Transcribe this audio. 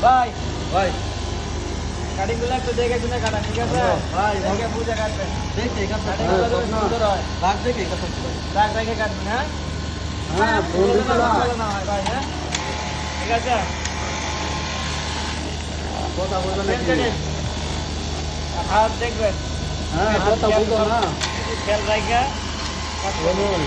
ভাই ভাই কাটিং গুলো একটু দেখে শুনে কাটা, ঠিক আছে ভাই? দেখে বুঝে কাটবেন, দেখে কাটিং গুলো যদি সুন্দর হয় দাগ দেখে কাটবেন, দাগ দেখে কাটবেন। হ্যাঁ হ্যাঁ, ভালো না হয় ভাই। হ্যাঁ ঠিক আছে, কথা বলবেন না, হাত দেখবেন। হ্যাঁ কথা বলবো না, খেয়াল রাখা বলুন।